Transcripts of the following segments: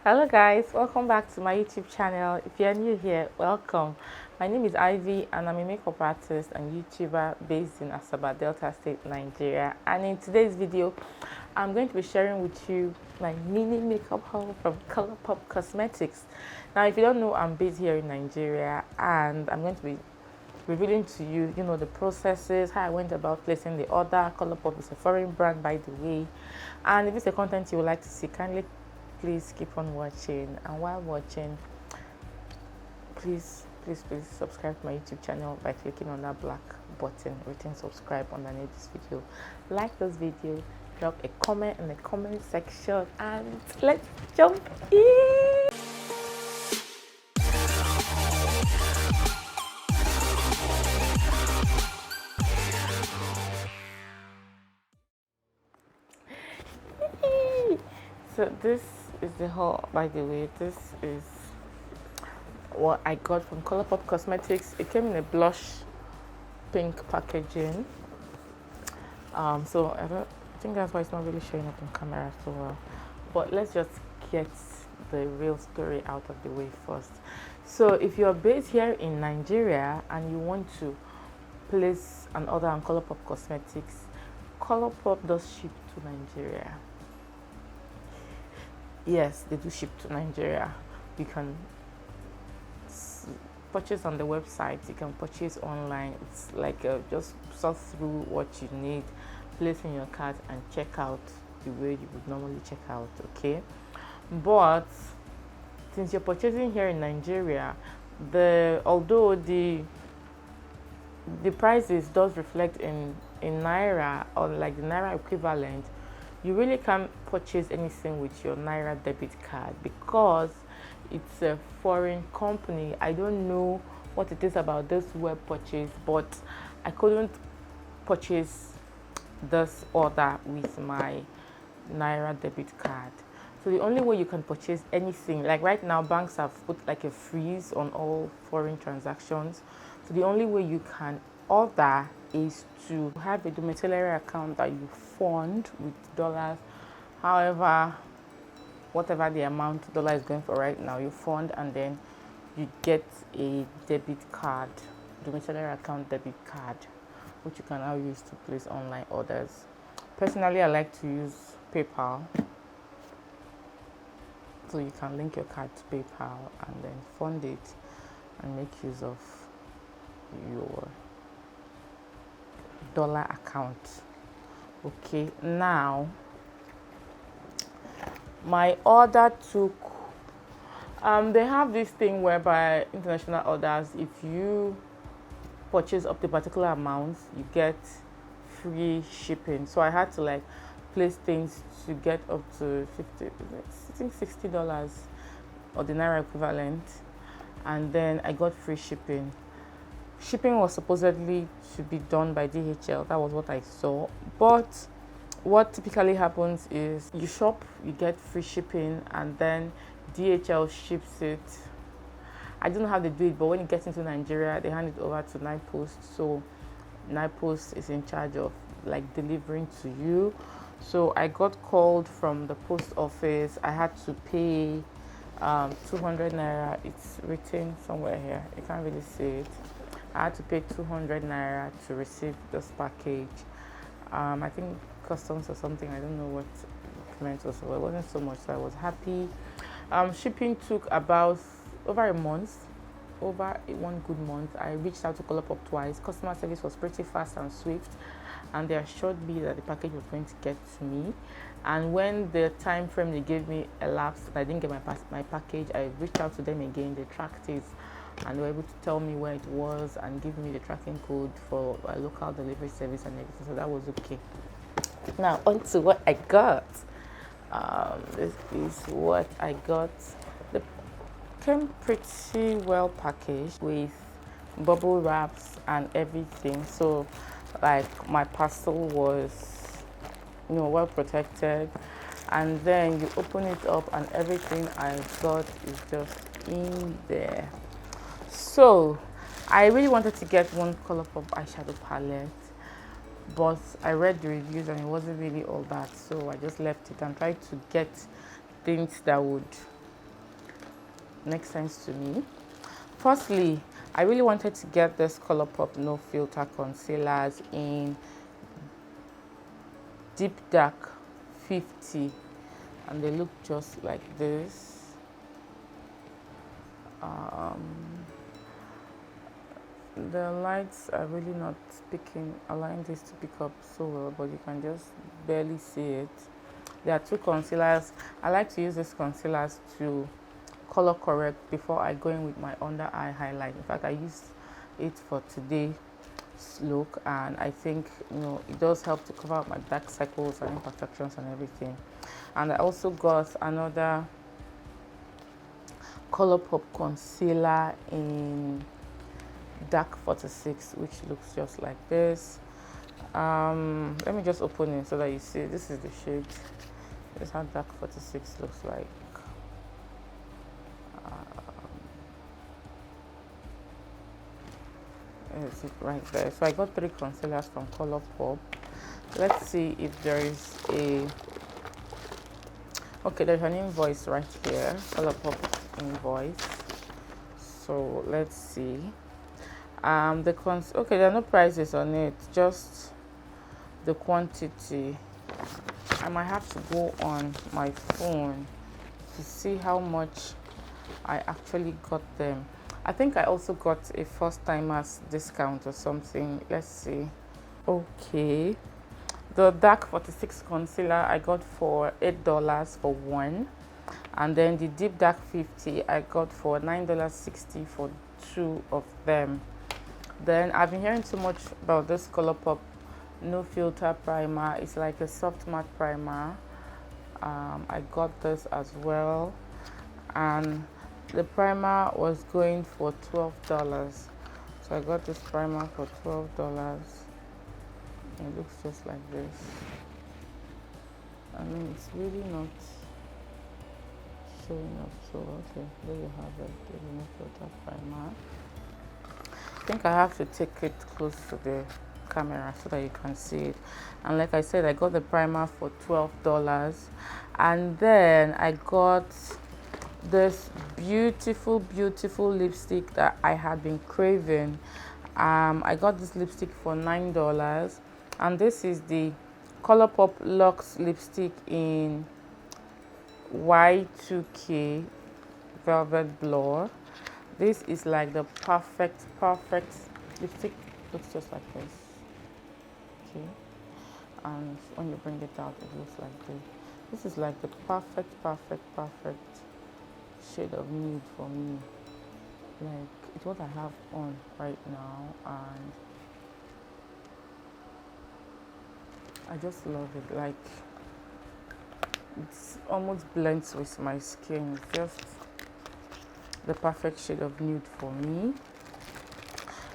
Hello guys, welcome back to my YouTube channel. If you're new here, welcome. My name is Ivy and I'm a makeup artist and YouTuber based in Asaba, Delta State, Nigeria. And in today's video, I'm going to be sharing with you my mini makeup haul from Colourpop Cosmetics. Now, if you don't know, I'm based here in Nigeria and I'm going to be revealing to you, the processes, how I went about placing the order. Colourpop is a foreign brand, by the way. And if it's a content you would like to see, kindly please keep on watching, and while watching, please subscribe to my YouTube channel by clicking on that black button written subscribe underneath this video. Like this video, drop a comment in the comment section, and let's jump in. So this is the haul, by the way. This is what I got from Colourpop Cosmetics. It came in a blush pink packaging. So I think that's why it's not really showing up on camera so well. But let's just get the real story out of the way first. So if you're based here in Nigeria and you want to place an order on Colourpop Cosmetics, Colourpop does ship to Nigeria. Yes, they do ship to Nigeria. You can purchase on the website, you can purchase online. It's like just sort through what you need, place in your cart, and check out the way you would normally check out. Okay, but since you're purchasing here in Nigeria, although the prices does reflect in naira, or like the naira equivalent, you really can't purchase anything with your Naira debit card because it's a foreign company. I don't know what it is about this web purchase, but I couldn't purchase this order with my Naira debit card. So the only way you can purchase anything, like right now, banks have put like a freeze on all foreign transactions. So the only way you can order is to have a domiciliary account that you fund with dollars. However, whatever the amount dollar is going for right now, you fund and then you get a debit card, domiciliary account debit card, which you can now use to place online orders. Personally, I like to use PayPal. So you can link your card to PayPal and then fund it and make use of your dollar account. Okay, now my order took they have this thing whereby international orders, if you purchase up to particular amounts, you get free shipping. So I had to like place things to get up to $60 or the Naira equivalent, and then I got free shipping. Shipping was supposedly to be done by DHL. That was what I saw. But what typically happens is you shop, you get free shipping, and then DHL ships it. I don't know how they do it, but when it gets into Nigeria, they hand it over to Night Post. So Night Post is in charge of like delivering to you. So I got called from the post office. I had to pay 200 naira. It's written somewhere here. You can't really see it. I had to pay 200 naira to receive this package. I think customs or something. I don't know what payment was. Well, it wasn't so much, so I was happy. Shipping took about over a month, over one good month. I reached out to Colourpop twice. Customer service was pretty fast and swift, and they assured me that the package was going to get to me. And when the time frame they gave me elapsed and I didn't get my package, I reached out to them again. They tracked it and they were able to tell me where it was and give me the tracking code for a local delivery service and everything. So that was okay. Now on to what I got. This is what I got. It came pretty well packaged with bubble wraps and everything. So like my parcel was well protected, and then you open it up and everything I got is just in there. So I really wanted to get one Colourpop eyeshadow palette, but I read the reviews and it wasn't really all that, so I just left it and tried to get things that would make sense to me. Firstly, I really wanted to get this Colourpop No Filter concealers in Deep Dark 50, and they look just like this. The lights are really not allowing this to pick up so well, but you can just barely see it. There are two concealers. I like to use these concealers to color correct before I go in with my under eye highlight. In fact, I used it for today's look, and I think it does help to cover up my dark circles and imperfections and everything. And I also got another Colourpop concealer in dark 46, which looks just like this. Let me just open it so that you see. This is the shade. This is how dark 46 looks like. Is it right there? So I got 3 concealers from Colourpop. Let's see if there is there's an invoice right here, Colourpop invoice. So let's see. There are no prices on it, just the quantity. I might have to go on my phone to see how much I actually got them. I think I also got a first timers discount or something. Let's see. Okay, the dark 46 concealer I got for $8 for one, and then the deep dark 50 I got for $9.60 for 2 of them. Then I've been hearing too much about this Colourpop No Filter primer. It's like a soft matte primer. I got this as well, and the primer was going for $12. So I got this primer for $12. It looks just like this. I mean, it's really not showing up. So okay, there you have it, the No Filter primer. I think I have to take it close to the camera so that you can see it. And like I said, I got the primer for $12, and then I got this beautiful lipstick that I had been craving. I got this lipstick for $9, and this is the Colourpop Luxe lipstick in Y2K Velvet Blur. This is like the perfect lipstick. Looks just like this. Okay, and when you bring it out, it looks like this. This is like the perfect shade of nude for me. Like, it's what I have on right now, and I just love it. Like, it's almost blends with my skin. It's just the perfect shade of nude for me.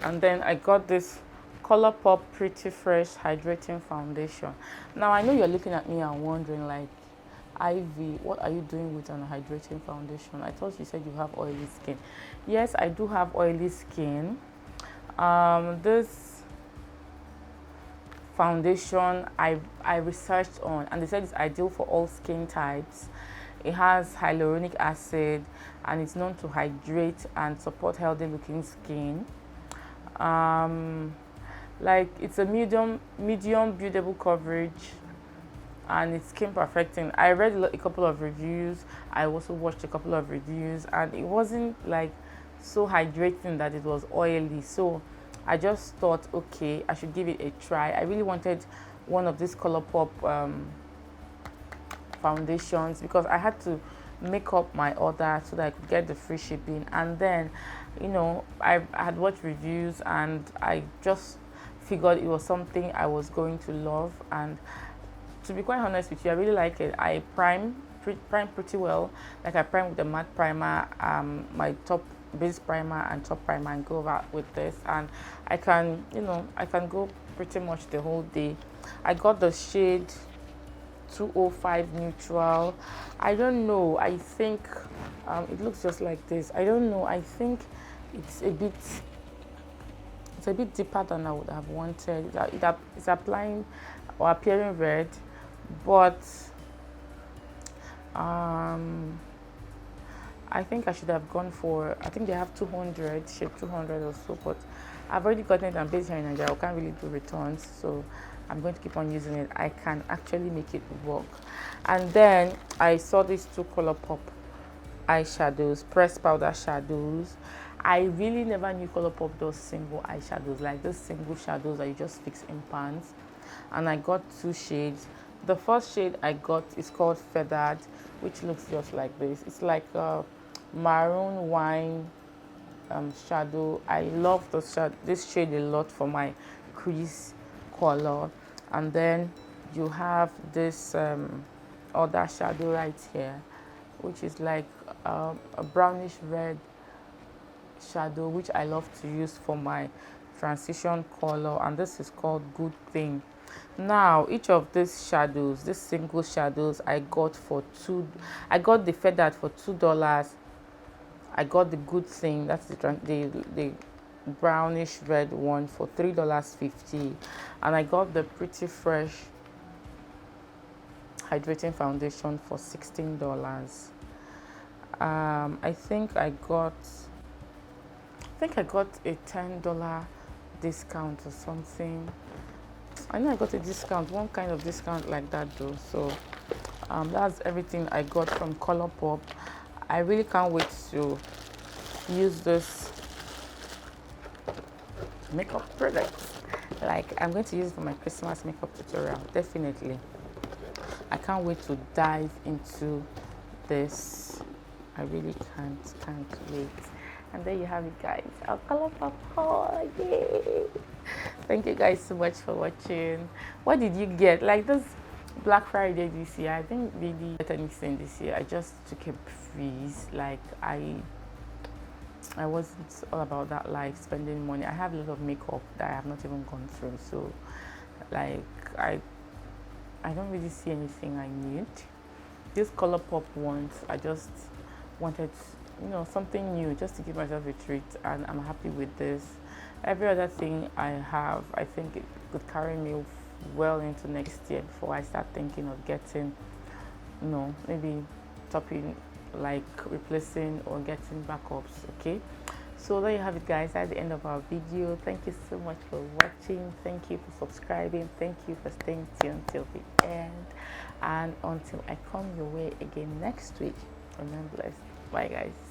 And then I got this Colourpop Pretty Fresh Hydrating Foundation. Now I know you're looking at me and wondering, like, Ivy, what are you doing with an hydrating foundation? I thought you said you have oily skin. Yes, I do have oily skin. This foundation I researched on, and they said it's ideal for all skin types. It has hyaluronic acid, and it's known to hydrate and support healthy looking skin. Like, it's a medium buildable coverage, and it's skin perfecting. I read a couple of reviews. I also watched a couple of reviews, and it wasn't like so hydrating that it was oily. So I just thought, okay, I should give it a try. I really wanted one of these Colourpop foundations because I had to make up my order so that I could get the free shipping. And then, I had watched reviews, and I just figured it was something I was going to love. And to be quite honest with you, I really like it. I prime pretty well. Like, I prime with the matte primer, my top base primer and top primer, and go over with this, and I can go pretty much the whole day. I got the shade 205 neutral. I don't know, I think it looks just like this. I don't know, I think it's a bit deeper than I would have wanted. It's applying or appearing red, but I I think I should have gone for, I think they have 200, shade 200 or so, but I've already gotten it. I'm based here in Nigeria. I can't really do returns, so I'm going to keep on using it. I can actually make it work. And then I saw these two Colourpop eyeshadows, pressed powder shadows. I really never knew Colourpop does single eyeshadows, like those single shadows that you just fix in pans. And I got two shades. The first shade I got is called Feathered, which looks just like this. It's like a maroon wine shadow. I love this shade a lot for my crease color. And then you have this other shadow right here, which is like a brownish red shadow, which I love to use for my transition color, and this is called Good Thing. Now each of these shadows, these single shadows, I got I got the Feathered for $2. I got the Good Thing, that's the brownish red one, for $3.50, and I got the Pretty Fresh hydrating foundation for $16. I think I got a $10 discount or something. I know I got a discount, one kind of discount like that though. So that's everything I got from Colourpop. I really can't wait to use this makeup product. Like, I'm going to use it for my Christmas makeup tutorial, definitely. I can't wait to dive into this. I really can't wait. And there you have it, guys, our Colourpop haul. Yay! Thank you guys so much for watching. What did you get? Like this Black Friday this year, I didn't really get anything this year. I just took a breeze. Like I wasn't all about that life, spending money. I have a lot of makeup that I have not even gone through. So like I don't really see anything I need. These Colourpop ones, I just wanted, something new, just to give myself a treat, and I'm happy with this. Every other thing I have, I think it could carry me well into next year before I start thinking of getting, maybe topping, like replacing or getting backups. Okay, so there you have it, guys. At the end of our video, thank you so much for watching. Thank you for subscribing. Thank you for staying tuned till the end, and until I come your way again next week, remember blessed. Bye, guys.